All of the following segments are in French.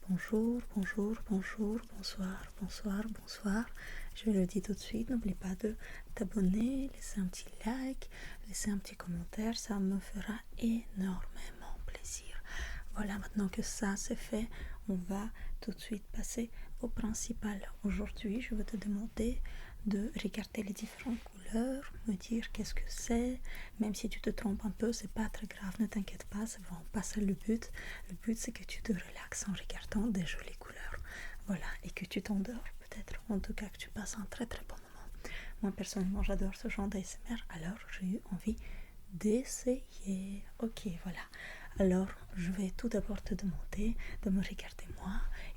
Bonjour, bonjour, bonjour, bonsoir, bonsoir, bonsoir. Je le dis tout de suite, n'oublie pas de t'abonner, laisser un petit like, laisser un petit commentaire, ça me fera énormément plaisir. Voilà, maintenant que ça c'est fait, on va tout de suite passer au principal. Aujourd'hui, je vais te demander de regarder les différentes couleurs, me dire qu'est-ce que c'est. Même si tu te trompes un peu, c'est pas très grave, ne t'inquiète pas, c'est vraiment pas ça le but. Le but c'est que tu te relaxes en regardant des jolies couleurs. Voilà, et que tu t'endors peut-être, en tout cas que tu passes un très très bon moment. Moi personnellement j'adore ce genre d'ASMR, alors j'ai eu envie d'essayer. Ok, voilà. Alors, je vais tout d'abord te demander de me regarder moi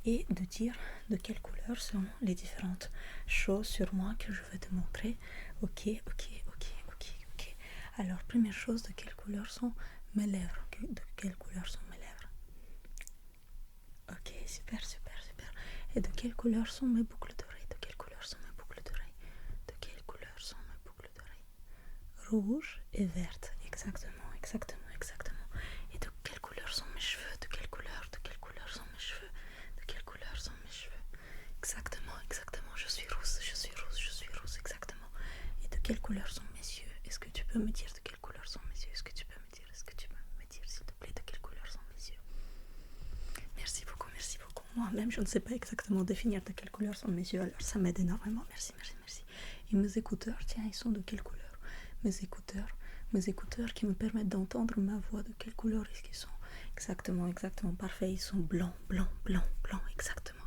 et de dire de quelle couleur sont les différentes choses sur moi que je vais te montrer. Ok. Alors, première chose, de quelle couleur sont mes lèvres? De quelle couleur sont mes lèvres? Ok, super. Et de quelle couleur sont mes boucles d'oreilles? De quelle couleur sont mes boucles d'oreilles? De quelle couleur sont mes boucles d'oreilles? Rouge et verte, exactement. Et de quelle couleur sont mes cheveux? De quelle couleur sont mes cheveux? De quelle couleur sont mes cheveux? Exactement. Je suis rousse, exactement. Et de quelle couleur sont mes yeux? Est-ce que tu peux me dire de quelle couleur sont mes yeux? Est-ce que tu peux me dire, s'il te plaît, de quelle couleur sont mes yeux? Merci beaucoup. Moi-même, je ne sais pas exactement définir de quelle couleur sont mes yeux, alors ça m'aide énormément. Merci. Et mes écouteurs, tiens, ils sont de quelle couleur? Mes écouteurs qui me permettent d'entendre ma voix, de quelle couleur est-ce qu'ils sont? Exactement, parfait, ils sont blancs, exactement.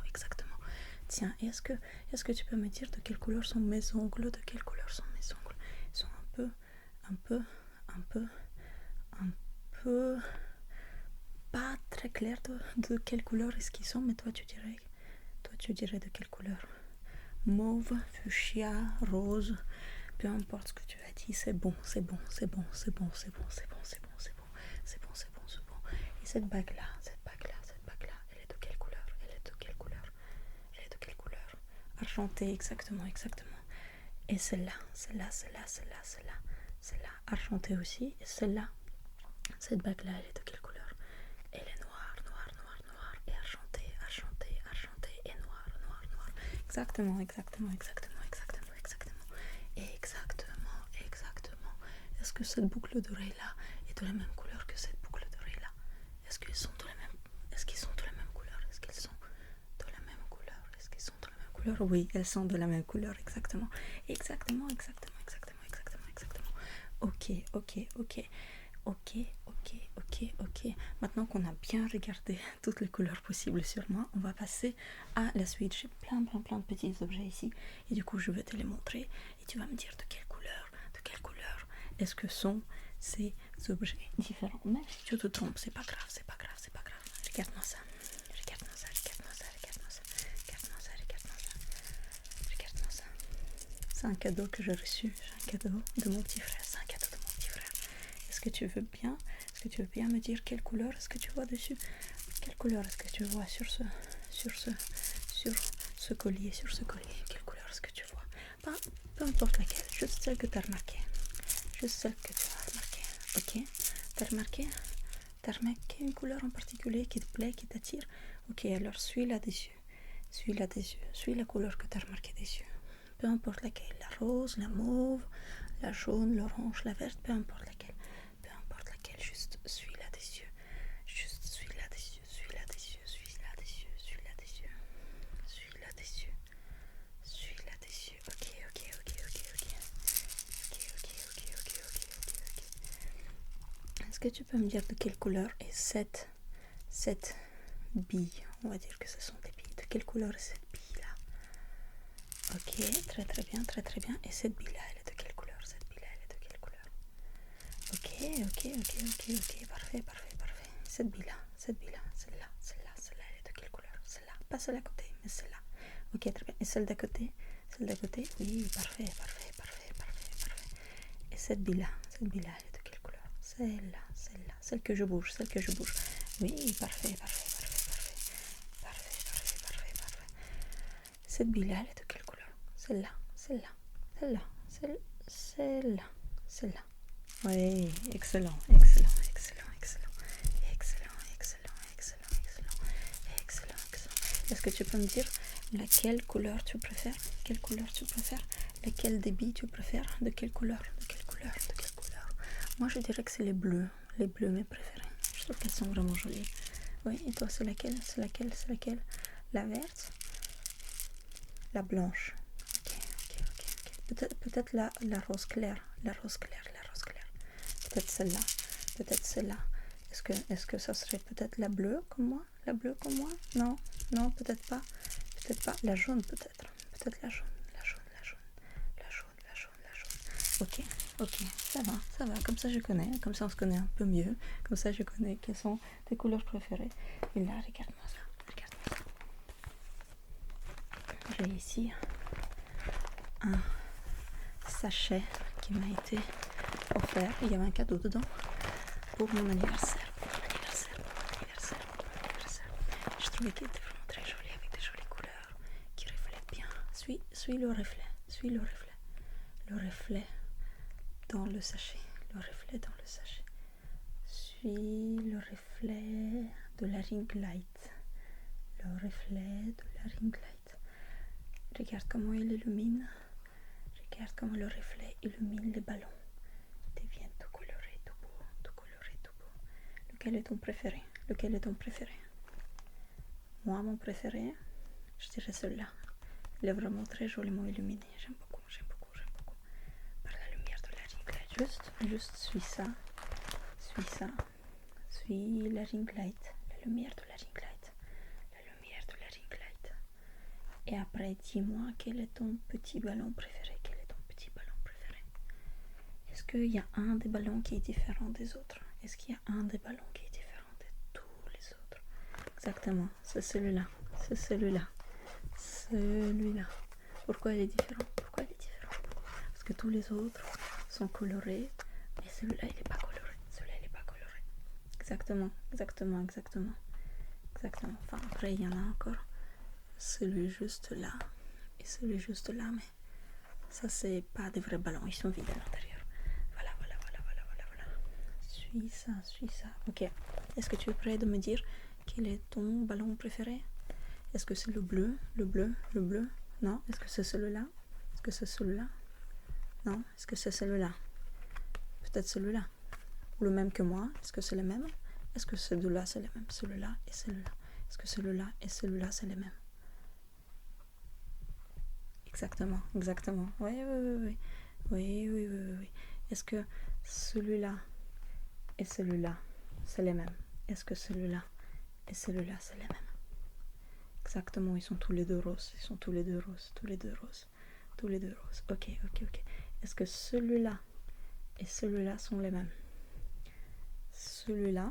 Tiens, est-ce que tu peux me dire de quelle couleur sont mes ongles? De quelle couleur sont mes ongles? Ils sont un peu pas très clair de quelle couleur est-ce qu'ils sont, mais toi tu dirais de quelle couleur? Mauve, fuchsia, rose, peu importe ce que tu as dit, c'est bon. Et cette bague-là, elle est de quelle couleur? Argentée, exactement. Et celle-là, argentée aussi. Et celle-là, cette bague-là, elle est de quelle couleur? Elle est noire, et argentée, et noire. Exactement. Est-ce que cette boucle d'oreille-là est de la même couleur que cette boucle d'oreille-là? Est-ce qu'ils sont de la même couleur? Oui, elles sont de la même couleur, exactement. Ok. Maintenant qu'on a bien regardé toutes les couleurs possibles sur moi, on va passer à la suite. J'ai plein de petits objets ici et du coup je vais te les montrer et tu vas me dire de quelle couleur est-ce que sont ces objets différents. Même si tu te trompes, c'est pas grave. Regarde-moi ça. C'est un cadeau que j'ai reçu. C'est un cadeau de mon petit frère. Est-ce que tu veux bien me dire quelle couleur est-ce que tu vois dessus? Quelle couleur est-ce que tu vois sur ce collier? Quelle couleur est-ce que tu vois? Peu importe laquelle, juste celle que tu as remarquée. Ok? T'as remarqué une couleur en particulier qui te plaît, qui t'attire? Ok, alors suis-la des yeux. Suis la couleur que tu as remarquée des yeux. Peu importe laquelle, la rose, la mauve, la jaune, l'orange, la verte, peu importe laquelle, juste suis-la des yeux. Ok. Est-ce que tu peux me dire de quelle couleur est cette bille? On va dire que ce sont des billes. De quelle couleur est cette bille-là? Ok, très bien. Et cette bille-là, elle est de quelle couleur? Ok, parfait. Cette bille-là, celle-là, elle est de quelle couleur? Celle-là, pas celle à côté, mais celle-là. Ok, très bien. Et celle d'à côté? Oui, parfait. Et cette bille-là, elle est de quelle couleur? Celle que je bouge. Oui, parfait. Cette bille-là, elle est de quelle couleur? Celle-là. Oui, excellent. Est-ce que tu peux me dire laquelle couleur tu préfères? Quelle couleur tu préfères? Lequel débit tu préfères? De quelle couleur? De quelle couleur? De quelle couleur? Moi, je dirais que c'est les bleus. Les bleus, mes préférés. Je trouve qu'elles sont vraiment jolies. Oui, et toi, c'est laquelle? C'est laquelle? C'est laquelle? La verte? La blanche? Ok. Peut-être la rose claire. La rose claire. Peut-être celle-là. Peut-être celle-là. Est-ce que ça serait peut-être la bleue comme moi? La bleue comme moi? Non, peut-être pas. Peut-être pas. La jaune, peut-être. Peut-être la jaune. Ok, ça va. Comme ça, je connais. Comme ça, on se connaît un peu mieux. Comme ça, je connais quelles sont tes couleurs préférées. Et là, regarde-moi ça. J'ai ici un sachet qui m'a été offert. Il y avait un cadeau dedans pour mon anniversaire. Je trouvais qu'il était vraiment très joli avec des jolies couleurs qui reflètent bien. Suis le reflet. Le reflet dans le sachet. Suis le reflet de la ring light. Regarde comment il illumine. Regarde comment le reflet illumine les ballons. Ils deviennent tout colorés, tout beau. Lequel est ton préféré? Moi, mon préféré, je dirais celui-là. Il est vraiment très joliment illuminé. J'aime beaucoup. Par la lumière de la ring light. Juste suis ça. Suis la ring light. La lumière de la ring light. Et après, dis-moi quel est ton petit ballon préféré. Est-ce qu'il y a un des ballons qui est différent des autres? Est-ce qu'il y a un des ballons qui est différent de tous les autres? Exactement, c'est celui-là. Pourquoi il est différent? Parce que tous les autres sont colorés, mais celui-là, il n'est pas coloré. Exactement. Enfin, après, il y en a encore. Celui juste là et celui juste là, mais ça, c'est pas des vrais ballons. Ils sont vides à l'intérieur. Voilà. Suis ça. Ok. Est-ce que tu es prêt de me dire quel est ton ballon préféré? Est-ce que c'est le bleu? Non. Est-ce que c'est celui-là? Non. Est-ce que c'est celui-là? Peut-être celui-là. Ou le même que moi? Est-ce que c'est le même? Est-ce que ces deux-là, c'est les mêmes? Celui-là et celui-là. Est-ce que celui-là et celui-là, c'est les mêmes? Exactement. Oui. Est-ce que celui-là et celui-là, c'est les mêmes? Est-ce que celui-là et celui-là, c'est les mêmes? Exactement, ils sont tous les deux roses. Ok. Est-ce que celui-là et celui-là sont les mêmes? Celui-là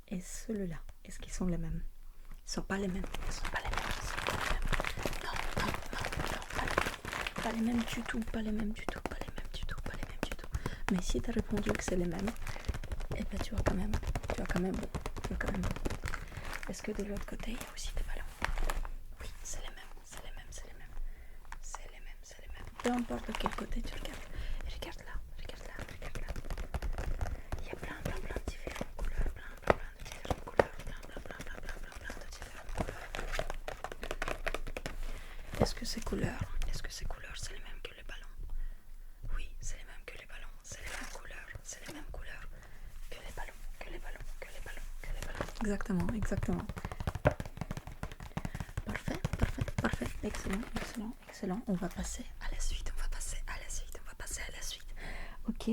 et celui-là, est-ce qu'ils sont les mêmes? Ils sont pas les mêmes. Non, pas les mêmes du tout. Mais si tu as répondu que c'est les mêmes, eh ben tu as quand même bon. Est-ce que de l'autre côté, il y a aussi des ballons? Oui, c'est les mêmes. Peu importe de quel côté tu regardes. Regarde là. Il y a plein de différentes couleurs. Est-ce que ces couleurs, c'est les mêmes que les ballons? Oui, c'est les mêmes que les ballons. C'est les mêmes couleurs que les ballons. Exactement. Parfait. Excellent. On va passer à la suite. Ok.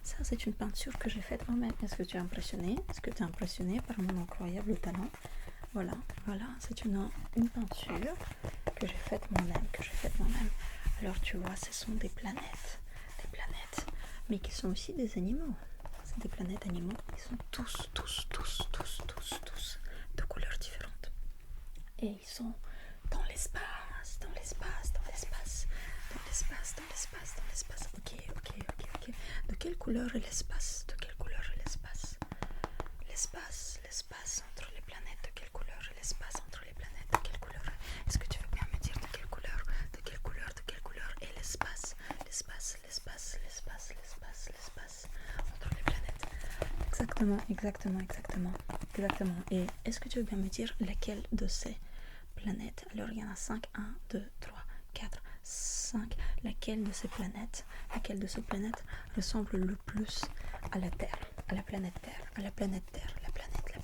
Ça, c'est une peinture que j'ai faite moi-même. Est-ce que tu es impressionné? Par mon incroyable talent? Voilà. C'est une peinture que j'ai faite moi-même. Alors, tu vois, ce sont des planètes, mais qui sont aussi des animaux. C'est des planètes animaux. Ils sont tous de couleurs différentes. Et ils sont dans l'espace. Ok. De quelle couleur est l'espace? L'espace entre les planètes. De quelle couleur est l'espace entre les planètes? De quelle couleur? Est-ce que tu veux bien me dire de quelle couleur est l'espace entre les planètes? Exactement. Exactement. Et est-ce que tu veux bien me dire laquelle de ces planètes, alors il y en a 5, 1, 2, 3, 4, 5, laquelle de ces planètes ressemble le plus à la Terre, à la planète Terre, à la planète Terre, la planète Terre,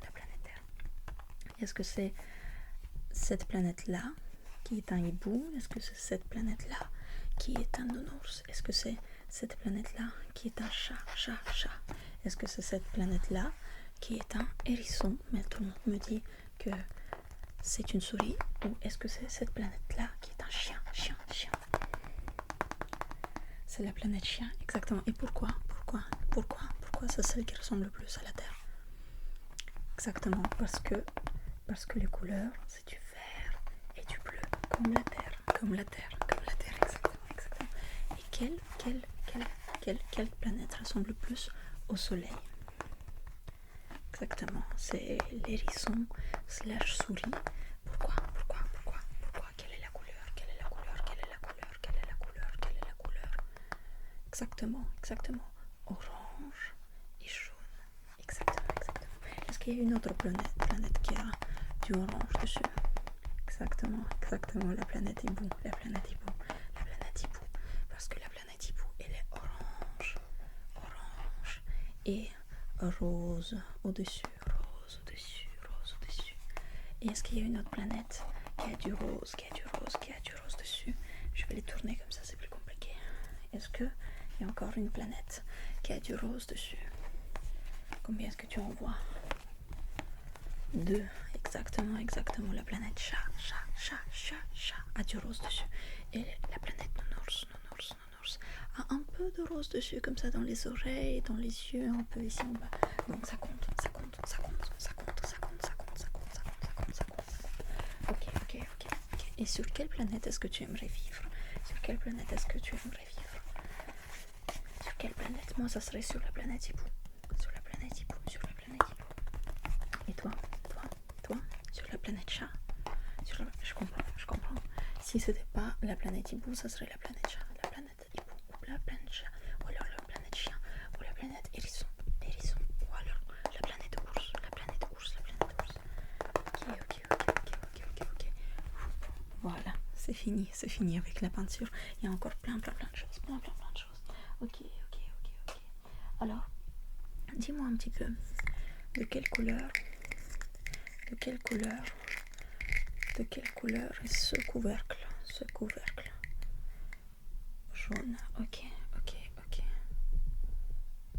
la planète Terre. Est-ce que c'est cette planète-là qui est un hibou? Est-ce que c'est cette planète-là qui est un nounours? Est-ce que c'est cette planète-là qui est un chat? Est-ce que c'est cette planète-là qui est un hérisson? Mais tout le monde me dit que c'est une souris. Ou est-ce que c'est cette planète-là qui est un chien? C'est la planète chien, exactement. Et pourquoi c'est celle qui ressemble le plus à la Terre? Exactement, parce que les couleurs, c'est du vert et du bleu, comme la Terre, exactement. Et quelle planète ressemble le plus au Soleil? Exactement, c'est l'hérisson slash souris. Pourquoi? Quelle est la couleur? Exactement. Orange et jaune. Exactement. Est-ce qu'il y a une autre planète qui a du orange dessus? Exactement. La planète hibou. Parce que la planète hibou, elle est orange et rose au-dessus. Et est-ce qu'il y a une autre planète qui a du rose dessus? Je vais les tourner comme ça, c'est plus compliqué. Est-ce qu'il y a encore une planète qui a du rose dessus? Combien est-ce que tu en vois? 2. Exactement. La planète chat a du rose dessus. Et la planète nounours a un peu de rose dessus, comme ça dans les oreilles, dans les yeux, un peu ici en bas. Donc ça compte. Ok. Et sur quelle planète est-ce que tu aimerais vivre? Sur quelle planète? Moi, ça serait sur la planète hibou. Et toi, sur la planète chat? Je comprends. Si c'était pas la planète hibou, ça serait la planète chat, la planète hibou, ou la planète chat, ou alors la planète chien, ou la planète hérisson, ou alors la planète ours. Ok. Voilà, c'est fini avec la peinture. Il y a encore plein de choses. Ok. Alors, dis-moi un petit peu, de quelle couleur est ce couvercle? Jaune. Ok.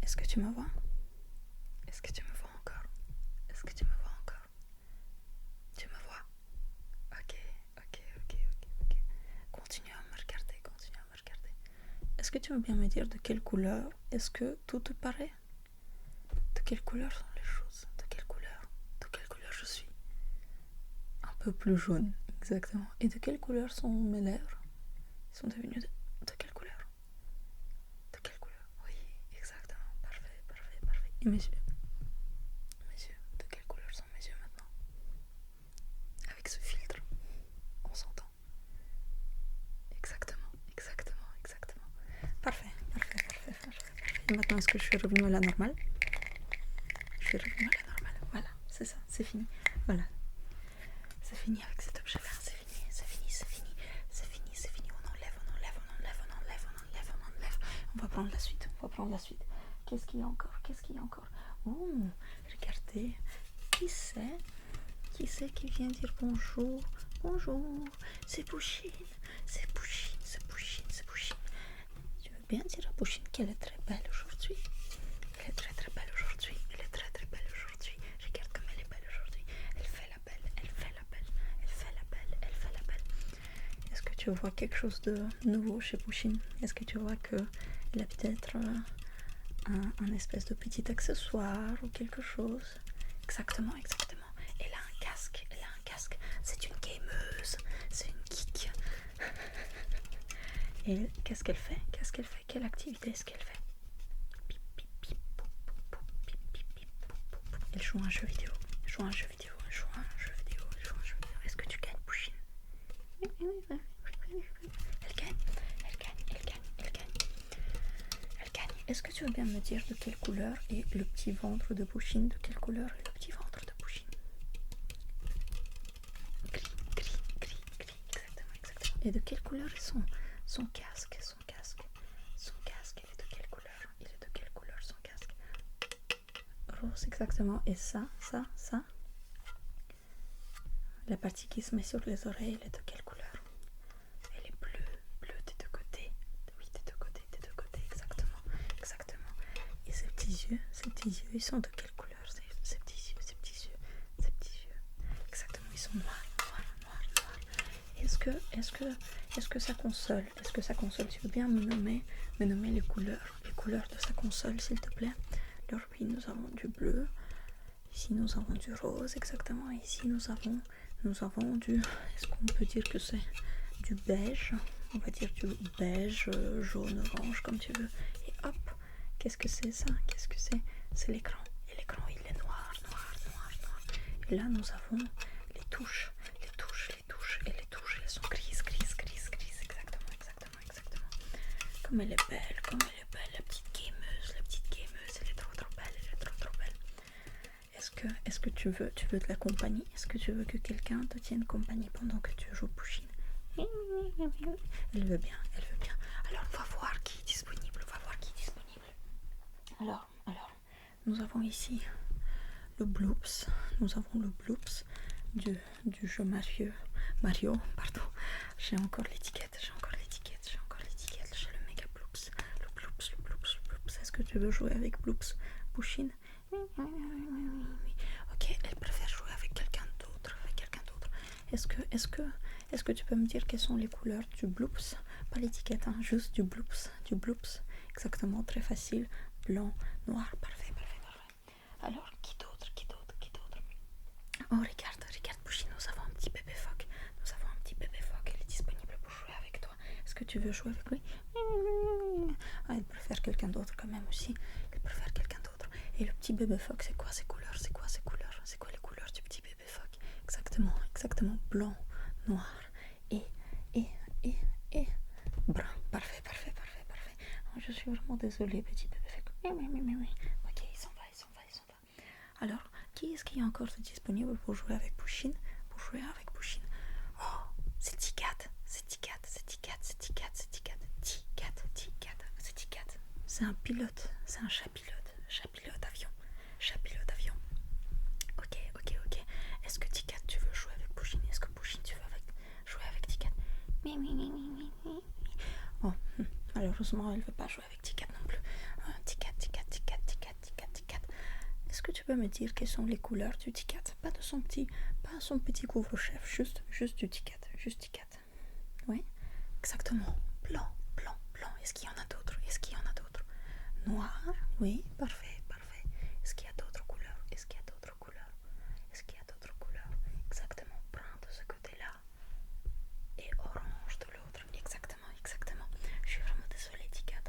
Est-ce que tu me vois? Encore? Tu me vois? Ok. Continue à me regarder. Est-ce que tu veux bien me dire de quelle couleur est-ce que tout te paraît? De quelle couleur sont les choses? De quelle couleur je suis? Un peu plus jaune, exactement. Et de quelle couleur sont mes lèvres? Ils sont devenus de quelle couleur? Oui, exactement. Parfait. Et mes yeux? De quelle couleur sont mes yeux maintenant? Avec ce filtre, on s'entend. Exactement. Parfait. Et maintenant, est-ce que je suis revenue à la normale? Voilà, c'est ça, c'est fini. Voilà. C'est fini avec cet objet-là. C'est fini. On enlève. On va prendre la suite. Qu'est-ce qu'il y a encore? Oh, regardez. Qui c'est qui vient dire bonjour? C'est Pouchine. Je veux bien dire à Pouchine qu'elle est très belle aujourd'hui. Elle est très belle aujourd'hui. Regarde comme elle est belle aujourd'hui. Elle fait la belle. Est-ce que tu vois quelque chose de nouveau chez Pouchine? Est-ce que tu vois qu'elle a peut-être un espèce de petit accessoire ou quelque chose? Exactement. Elle a un casque. C'est une gameuse. C'est une geek. Et qu'est-ce qu'elle fait? Quelle activité est-ce qu'elle fait? Elle joue à un jeu vidéo. Est-ce que tu gagnes, Pouchine? Elle gagne. Est-ce que tu veux bien me dire de quelle couleur est le petit ventre de Pouchine? Et de quelle couleur est son casque? Son casque, il est de quelle couleur? Il est de quelle couleur son casque? Rose, exactement. Et ça. La partie qui se met sur les oreilles, elle est de quelle couleur? Elle est bleue des deux côtés. Oui, des deux côtés, exactement. Et ces petits yeux, ils sont de quelle couleur? Ces petits yeux. Exactement, ils sont noirs. Est-ce que sa console, tu veux bien me nommer les couleurs de sa console, s'il te plaît? Alors oui, nous avons du bleu. Ici, nous avons du rose, exactement. Ici, nous avons du... Est-ce qu'on peut dire que c'est du beige? On va dire du beige, jaune, orange, comme tu veux. Et hop, qu'est-ce que c'est ça? Qu'est-ce que c'est? C'est l'écran. Et l'écran, il est noir. Et là, nous avons les touches. Et les touches, elles sont grises. Exactement. Comme elle est belle, la petite gameuse, elle est trop belle. Est-ce que tu veux de la compagnie? Est-ce que tu veux que quelqu'un te tienne compagnie pendant que tu joues Pusheen? Elle veut bien. Alors, on va voir qui est disponible. Alors, nous avons ici le bloops. Du jeu Mario, pardon. J'ai encore l'étiquette. J'ai le méga bloops. Le bloops. Est-ce que tu veux jouer avec bloops, Pusheen? Ok, elle préfère jouer avec quelqu'un d'autre. Est-ce que tu peux me dire quelles sont les couleurs du bloops? Pas l'étiquette, hein, juste du bloops. Exactement, très facile. Blanc, noir, parfait. Alors, qui d'autre? Oh, regarde, Pusheen, nous avons un petit bébé phoque. Elle est disponible pour jouer avec toi. Est-ce que tu veux jouer avec lui? Elle préfère quelqu'un d'autre quand même aussi. Et le petit bébé phoque, c'est quoi ses couleurs? C'est quoi les couleurs du petit bébé phoque? Exactement. Blanc, noir et brun. Parfait. Oh, je suis vraiment désolée, petit bébé phoque. Ok, il s'en va. Alors, qui est-ce qui est encore disponible pour jouer avec Pusheen? Oh, c'est Tikat. C'est un pilote, c'est un chat pilote avion. Ok. Est-ce que Tikat, tu veux jouer avec Pusheen? Est-ce que Pusheen, tu veux jouer avec Tikat? Oh, malheureusement, elle veut pas jouer avec Tikat non plus. Tikat. Est-ce que tu peux me dire quelles sont les couleurs du Tikat? Pas son petit couvre-chef, juste du Tikat. Oui, exactement. Blanc. Est-ce qu'il y en a d'autres? Noir, oui, parfait. Est-ce qu'il y a d'autres couleurs? Exactement, brun de ce côté-là et orange de l'autre. Exactement. Je suis vraiment désolée, Tikat.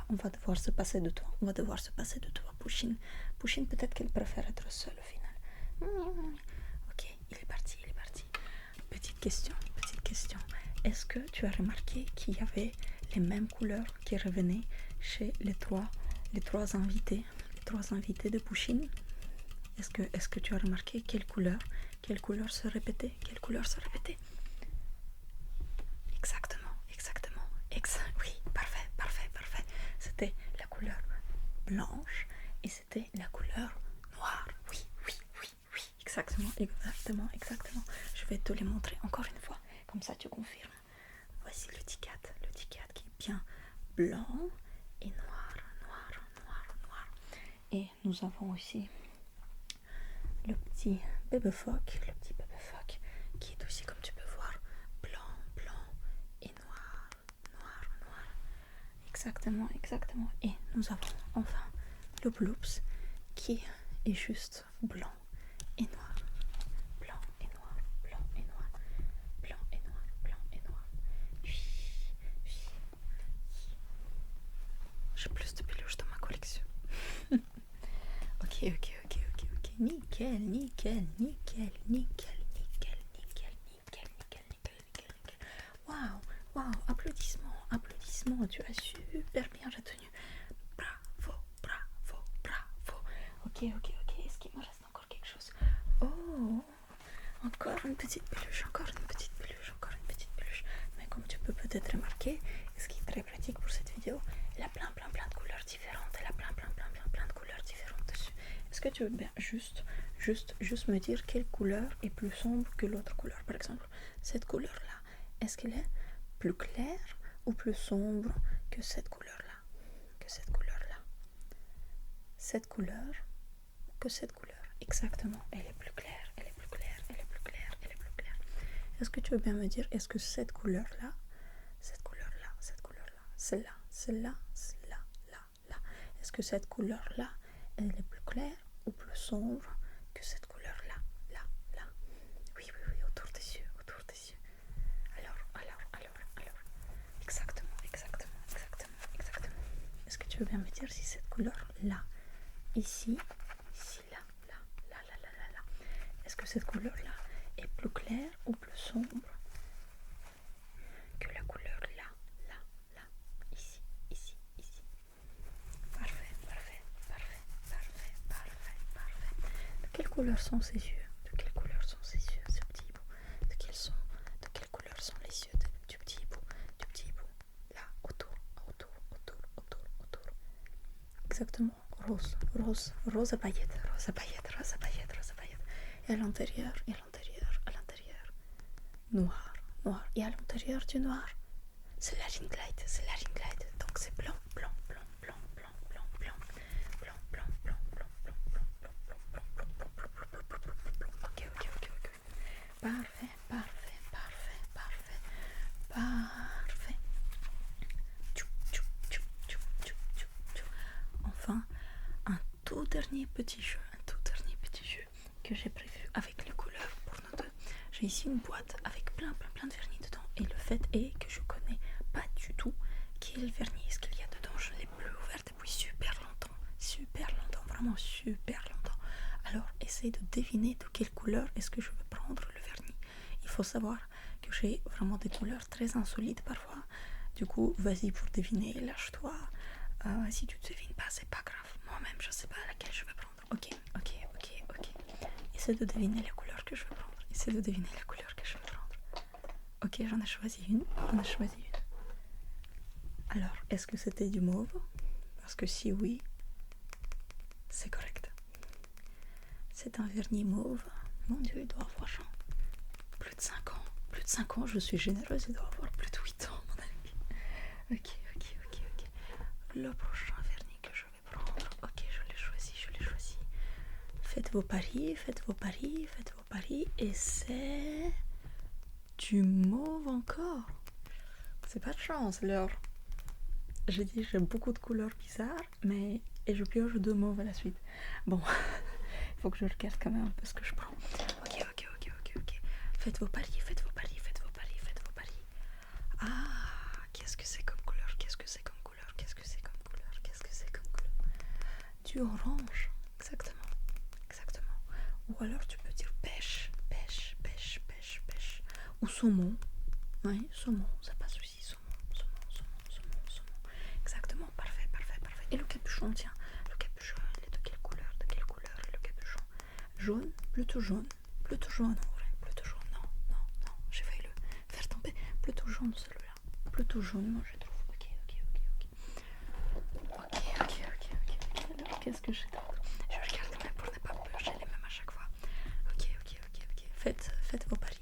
On va devoir se passer de toi. Pusheen, peut-être qu'elle préfère être seule au final. Ok, il est parti. Petite question. Est-ce que tu as remarqué qu'il y avait les mêmes couleurs qui revenaient chez les trois invités de Pusheen? Est-ce que tu as remarqué quelle couleur se répétait? Exactement. Oui, parfait. C'était la couleur blanche et c'était la couleur noire. Oui. Exactement. Je vais te les montrer encore une fois, comme ça tu confirmes. Voici le Tikat qui est bien blanc et noir. Et nous avons aussi le petit bébé phoque qui est aussi, comme tu peux voir, blanc et noir. Exactement. Et nous avons enfin le bloops qui est juste blanc et noir. J'ai plus de peluches dans ma collection. Ok. Nickel. Waouh. Applaudissements. Tu as super bien retenu. Bravo. Ok. Est-ce qu'il me reste encore quelque chose? Oh, encore une petite peluche. Mais peut-être remarqué, et ce qui est très pratique pour cette vidéo, elle a plein de couleurs différentes. Elle a plein de couleurs différentes dessus. Est-ce que tu veux bien juste me dire quelle couleur est plus sombre que l'autre couleur? Par exemple, cette couleur-là, est-ce qu'elle est plus claire ou plus sombre que cette couleur-là? Cette couleur que cette couleur. Exactement, elle est plus claire. Est-ce que tu veux bien me dire, est-ce que cette couleur-là, celle-là, là, est-ce que cette couleur-là, elle est plus claire ou plus sombre que cette couleur-là, là? Oui, autour des yeux. Alors. Exactement. Est-ce que tu veux bien me dire si cette couleur-là, ici, là. Est-ce que cette couleur-là est plus claire ou plus sombre que la couleur là, ici. Parfait. De quelle couleur sont ses yeux? Ce petit hibou. De quelle couleur sont les yeux du petit hibou? Là, autour. Exactement. Rose à paillettes. Et à l'intérieur. Noir. Et à l'intérieur du noir, c'est la ring light. Donc c'est blanc. Parfait. Enfin, un tout dernier petit jeu que j'ai prévu avec les couleurs pour nous deux. J'ai ici une boîte avec plein de vernis dedans, et le fait est que je connais pas du tout quel vernis est-ce qu'il y a dedans. Je ne l'ai plus ouvert depuis super longtemps, vraiment super longtemps. Alors essaye de deviner de quelle couleur est-ce que je vais prendre le vernis. Il faut savoir que j'ai vraiment des couleurs très insolites parfois. Du coup, vas-y pour deviner, lâche-toi. Si tu ne devines pas, c'est pas grave. Moi-même, je sais pas laquelle je vais prendre. Ok. Essaie de deviner la couleur que je vais prendre. Ok, j'en ai choisi une. Alors, est-ce que c'était du mauve? Parce que si oui, c'est correct. C'est un vernis mauve. Mon Dieu, il doit avoir genre plus de 5 ans. Je suis généreuse, il doit avoir plus de 8 ans, mon ami. Ok. Le prochain vernis que je vais prendre. Ok, je l'ai choisi. Faites vos paris. Et c'est du mauve encore. C'est pas de chance, alors. J'ai dit j'ai beaucoup de couleurs bizarres, mais et je pioche 2 mauves à la suite. Bon, il faut que je regarde quand même un peu ce que je prends. Ok. Faites vos paris. Ah, qu'est-ce que c'est comme couleur? Du orange, exactement. Ou alors tu peux dire pêche. Ou saumon. Oui, saumon, ça passe aussi. Saumon. Exactement, parfait. Et le capuchon, tiens. Le capuchon, il est de quelle couleur le capuchon? Jaune, plutôt jaune en vrai. Non, j'ai failli le faire tomber. Plutôt jaune celui-là. Moi je trouve. Ok. Alors, qu'est-ce que j'ai d'autre? Je regarde quand même pour ne pas piocher les mêmes à chaque fois. Ok. Faites vos paris.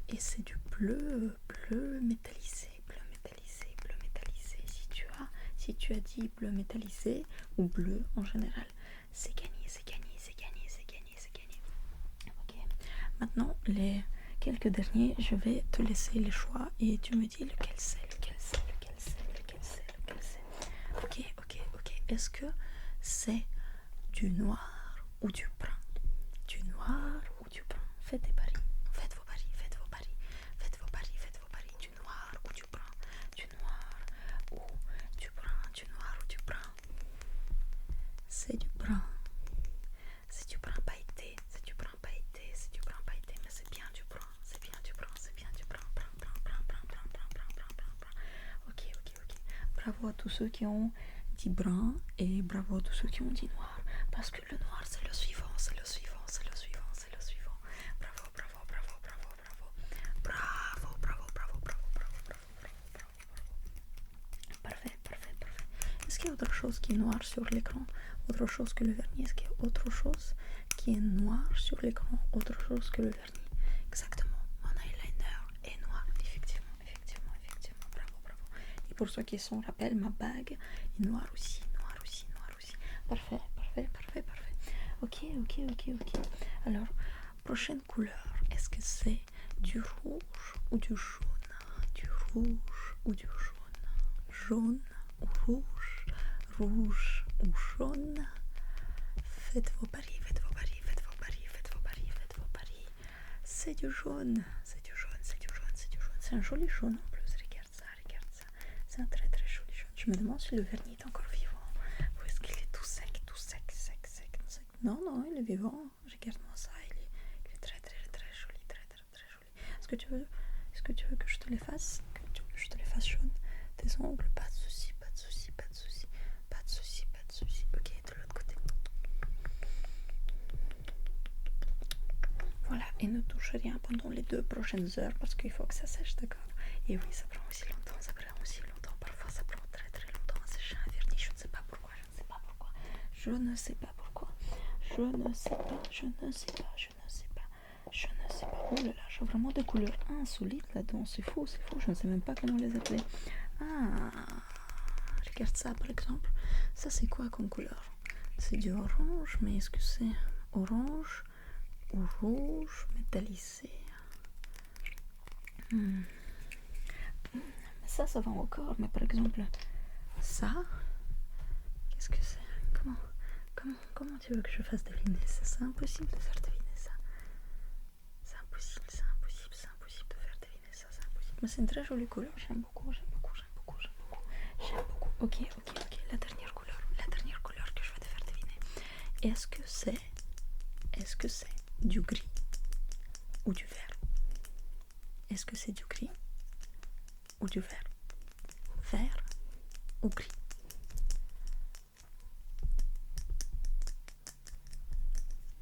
Et c'est du bleu métallisé. Si tu as dit bleu métallisé ou bleu en général, c'est gagné. Ok. Maintenant, les quelques derniers, je vais te laisser les choix et tu me dis lequel c'est. Ok. Est-ce que c'est du noir ou du brun? Faites vos paris. Du noir ou du brun? C'est du brun pailleté. Mais c'est bien du brun. Ok. Bravo à tous ceux qui ont dit brun et bravo à tous ceux qui ont dit noir. Parce que le noir, c'est le suivant. Bravo. autre chose qui est noir sur l'écran, autre chose que le vernis? Est-ce qu'il y a autre chose qui est noir sur l'écran, autre chose que le vernis? Exactement, mon eyeliner est noir, effectivement, effectivement, effectivement, bravo, bravo. Et pour ceux qui s'en rappellent, ma bague est noire aussi, noire aussi, noire aussi. Parfait, parfait, parfait, parfait. Ok, ok, ok, ok. Alors, prochaine couleur, est-ce que c'est du rouge ou du jaune? Du rouge ou du jaune? Jaune ou rouge? Rouge ou jaune? Faites vos paris, faites vos paris, faites vos paris, faites vos paris, faites vos paris. C'est du jaune, c'est du jaune, c'est du jaune, c'est du jaune. C'est un joli jaune en plus, regarde ça, regarde ça. C'est un très très joli jaune. Je me demande si le vernis est encore vivant ou est-ce qu'il est tout sec, tout sec, sec, sec, sec. Non, non, il est vivant. Regarde-moi ça, il est très très très joli, très très très joli. Est-ce que tu veux que je te les fasse, je te les fasse jaune? Tes ongles, pas de soucis, pas de soucis, pas de soucis, pas de soucis, pas de soucis. Ok, de l'autre côté. Voilà, et ne touche rien pendant les 2 prochaines heures parce qu'il faut que ça sèche, d'accord? Et oui, ça prend aussi longtemps, ça prend aussi longtemps. Parfois, ça prend très très longtemps à sécher un vernis. Je ne sais pas pourquoi, je ne sais pas pourquoi. Je ne sais pas pourquoi. Je ne sais pas, je ne sais pas, je ne sais pas. Je ne sais pas. Oh là là, j'ai vraiment des couleurs insolites là-dedans. C'est fou, je ne sais même pas comment les appeler. Ah, regarde ça par exemple. Ça, c'est quoi comme couleur? C'est du orange, mais est-ce que c'est orange ou rouge métallisé? Ça va encore, mais par exemple, ça, qu'est-ce que c'est? Comment tu veux que je fasse deviner ça? C'est impossible de faire deviner ça. C'est impossible, c'est impossible, c'est impossible de faire deviner ça, c'est impossible. Mais c'est une très jolie couleur, j'aime beaucoup, j'aime beaucoup, j'aime beaucoup, j'aime beaucoup, j'aime beaucoup. Ok, ok, ok, la dernière couleur que je vais te faire deviner. Est-ce que c'est du gris ou du vert? Est-ce que c'est du gris ou du vert? Vert ou gris?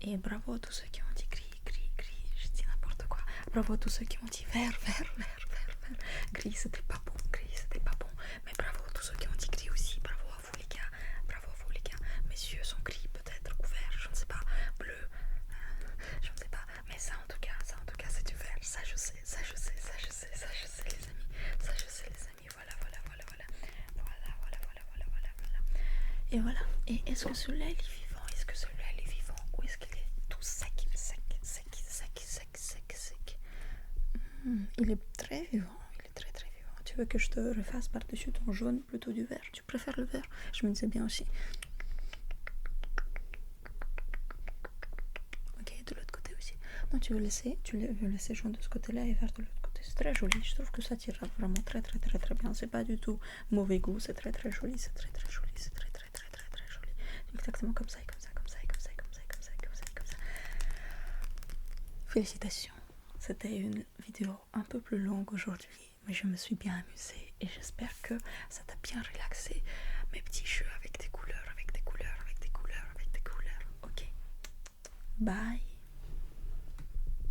Et bravo à tous ceux qui ont dit gris, gris, gris, je dis n'importe quoi. Bravo à tous ceux qui ont dit vert, vert, vert, vert, vert. Gris, c'était pas bon, gris, c'était pas bon. Mais bravo à tous ceux qui ont dit gris aussi. Bravo à vous les gars, bravo à vous les gars. Mes yeux sont gris peut-être, ou vert, je ne sais pas. Bleu, je ne sais pas. Mais ça en tout cas, c'est du vert. Ça je sais, ça je sais, ça je sais, ça je sais les amis. Ça je sais les amis, voilà, voilà, voilà, voilà. Voilà, voilà, voilà, voilà, voilà, voilà. Et voilà. Et est-ce que celui-là il est vivant? Est-ce que celui-là il est vivant? Ou est-ce qu'il est tout sec, sec, sec, sec, sec, sec, sec? Il est très vivant, il est très très vivant. Tu veux que je te refasse par-dessus ton jaune plutôt du vert? Tu préfères le vert? Je me disais bien aussi. Ok, de l'autre côté aussi. Non, tu veux laisser jaune de ce côté-là et vert de l'autre côté. C'est très joli, je trouve que ça tire vraiment très très très très bien. C'est pas du tout mauvais goût, c'est très très joli, c'est très très joli, c'est très très très très très joli. Exactement comme ça et comme ça, comme ça et comme ça et comme ça et comme ça et comme ça et comme ça. Félicitations. C'était une vidéo un peu plus longue aujourd'hui, mais je me suis bien amusée et j'espère que ça t'a bien relaxé. Mes petits jeux avec des couleurs, avec des couleurs, avec des couleurs, avec des couleurs. Ok. Bye.